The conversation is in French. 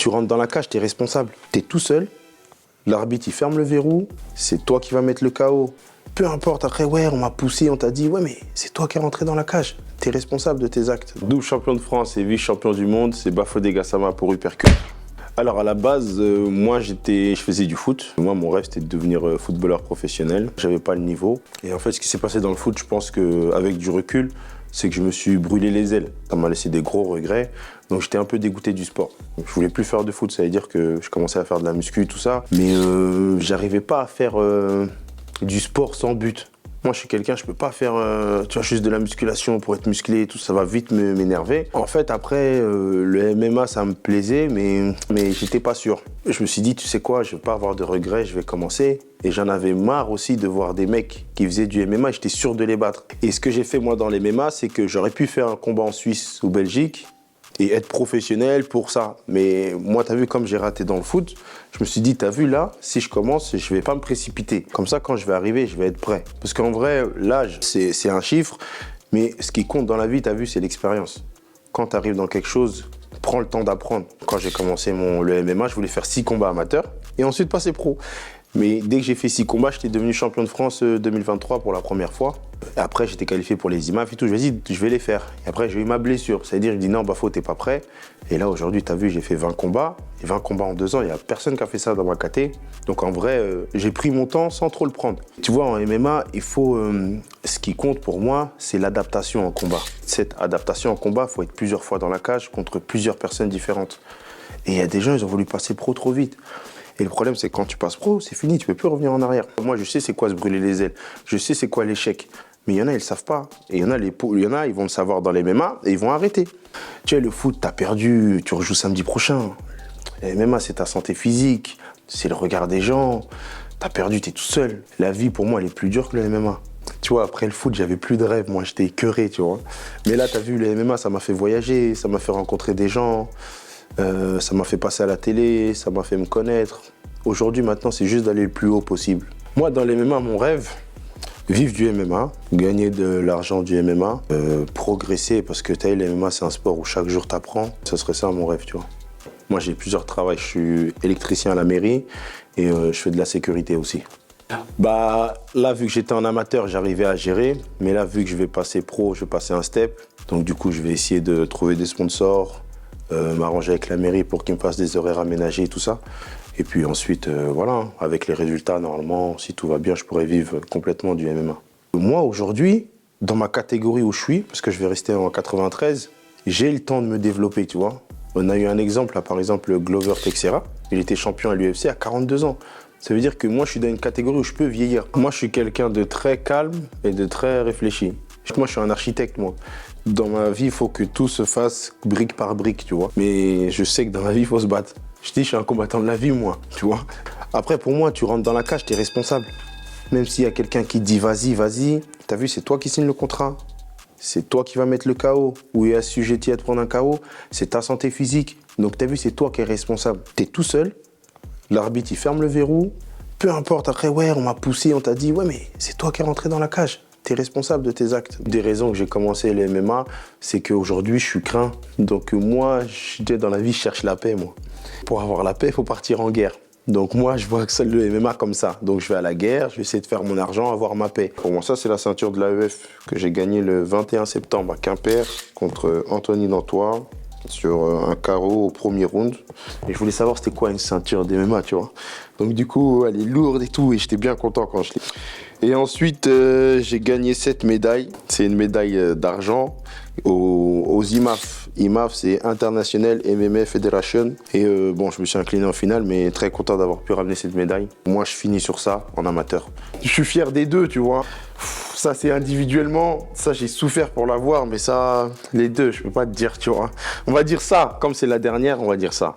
tu rentres dans la cage, tu es responsable. Tu es tout seul, l'arbitre il ferme le verrou, c'est toi qui vas mettre le KO. Peu importe, après, ouais, on m'a poussé, on t'a dit, ouais, mais c'est toi qui es rentré dans la cage. Tu es responsable de tes actes. Double champion de France et vice-champion du monde, c'est Bafodé Gassama pour Hypercube. Alors à la base, moi je faisais du foot. Moi mon rêve c'était de devenir footballeur professionnel. J'avais pas le niveau. Et en fait ce qui s'est passé dans le foot, je pense qu'avec du recul, c'est que je me suis brûlé les ailes. Ça m'a laissé des gros regrets. Donc j'étais un peu dégoûté du sport. Je voulais plus faire de foot, ça veut dire que je commençais à faire de la muscu, tout ça. Mais j'arrivais pas à faire du sport sans but. Moi, je suis quelqu'un, je peux pas faire juste de la musculation pour être musclé et tout, ça va vite m'énerver. En fait, après, le MMA, ça me plaisait, mais j'étais pas sûr. Je me suis dit, tu sais quoi, je vais pas avoir de regrets, je vais commencer. Et j'en avais marre aussi de voir des mecs qui faisaient du MMA, j'étais sûr de les battre. Et ce que j'ai fait, moi, dans les MMA, c'est que j'aurais pu faire un combat en Suisse ou Belgique, et être professionnel pour ça. Mais moi, t'as vu, comme j'ai raté dans le foot, je me suis dit, t'as vu là, si je commence, je vais pas me précipiter. Comme ça, quand je vais arriver, je vais être prêt. Parce qu'en vrai, l'âge, c'est un chiffre, mais ce qui compte dans la vie, t'as vu, c'est l'expérience. Quand t'arrives dans quelque chose, prends le temps d'apprendre. Quand j'ai commencé le MMA, je voulais faire 6 combats amateurs et ensuite passer pro. Mais dès que j'ai fait 6 combats, j'étais devenu champion de France 2023 pour la première fois. Et après, j'étais qualifié pour les IMAF et tout. Je me suis dit, je vais les faire. Et après, j'ai eu ma blessure. C'est-à-dire, je dis non, Bafo, t'es pas prêt. Et là, aujourd'hui, t'as vu, j'ai fait 20 combats. Et 20 combats en 2 ans, il n'y a personne qui a fait ça dans ma caté. Donc en vrai, j'ai pris mon temps sans trop le prendre. Tu vois, en MMA, il faut... ce qui compte pour moi, c'est l'adaptation en combat. Cette adaptation en combat, il faut être plusieurs fois dans la cage contre plusieurs personnes différentes. Et il y a des gens, ils ont voulu passer pro trop vite. Et le problème, c'est que quand tu passes pro, c'est fini, tu peux plus revenir en arrière. Moi, je sais c'est quoi se brûler les ailes. Je sais c'est quoi l'échec. Mais il y en a, ils le savent pas. Et il y en a, ils vont le savoir dans les MMA et ils vont arrêter. Tu sais, le foot, t'as perdu, tu rejoues samedi prochain. Les MMA, c'est ta santé physique, c'est le regard des gens. T'as perdu, t'es tout seul. La vie, pour moi, elle est plus dure que le MMA. Tu vois, après le foot, j'avais plus de rêve. Moi, j'étais écœuré, tu vois. Mais là, t'as vu, le MMA, ça m'a fait voyager, ça m'a fait rencontrer des gens. Ça m'a fait passer à la télé, ça m'a fait me connaître. Aujourd'hui, maintenant, c'est juste d'aller le plus haut possible. Moi, dans les MMA, mon rêve, vivre du MMA, gagner de l'argent du MMA, progresser, parce que le MMA, c'est un sport où chaque jour t'apprends. Ce serait ça mon rêve, tu vois. Moi, j'ai plusieurs travails. Je suis électricien à la mairie et je fais de la sécurité aussi. Bah, là, vu que j'étais en amateur, j'arrivais à gérer. Mais là, vu que je vais passer pro, je vais passer un step. Donc, du coup, je vais essayer de trouver des sponsors, m'arranger avec la mairie pour qu'ils me fassent des horaires aménagés et tout ça. Et puis ensuite, voilà, avec les résultats, normalement, si tout va bien, je pourrais vivre complètement du MMA. Moi, aujourd'hui, dans ma catégorie où je suis, parce que je vais rester en 93, j'ai le temps de me développer, tu vois. On a eu un exemple, là, par exemple, Glover Teixeira. Il était champion à l'UFC à 42 ans. Ça veut dire que moi, je suis dans une catégorie où je peux vieillir. Moi, je suis quelqu'un de très calme et de très réfléchi. Moi, je suis un architecte, moi. Dans ma vie, il faut que tout se fasse brique par brique, tu vois. Mais je sais que dans la vie, il faut se battre. Je dis, je suis un combattant de la vie, moi, tu vois. Après, pour moi, tu rentres dans la cage, tu es responsable. Même s'il y a quelqu'un qui te dit, vas-y, vas-y, t'as vu, c'est toi qui signes le contrat. C'est toi qui vas mettre le KO. Ou est assujetti à te prendre un KO. C'est ta santé physique. Donc, t'as vu, c'est toi qui es responsable. T'es tout seul. L'arbitre, il ferme le verrou. Peu importe, après, ouais, on m'a poussé, on t'a dit, ouais, mais c'est toi qui es rentré dans la cage. Tu es responsable de tes actes. Des raisons que j'ai commencé le MMA, c'est qu'aujourd'hui, je suis craint. Donc moi, dans la vie, je cherche la paix, moi. Pour avoir la paix, il faut partir en guerre. Donc moi, je vois que le MMA comme ça. Donc je vais à la guerre, je vais essayer de faire mon argent, avoir ma paix. Pour moi, ça, c'est la ceinture de l'AEF que j'ai gagnée le 21 septembre à Quimper contre Anthony Dantois sur un carreau au premier round. Et je voulais savoir c'était quoi une ceinture d'MMA, tu vois. Donc du coup, elle est lourde et tout, et j'étais bien content quand je l'ai. Et ensuite, j'ai gagné 7 médailles. C'est une médaille d'argent aux IMAF. IMAF, c'est International MMA Federation. Et bon, je me suis incliné en finale, mais très content d'avoir pu ramener cette médaille. Moi, je finis sur ça en amateur. Je suis fier des deux, tu vois. Ça, c'est individuellement. Ça, j'ai souffert pour l'avoir, mais ça, les deux, je peux pas te dire, tu vois. On va dire ça. Comme c'est la dernière, on va dire ça.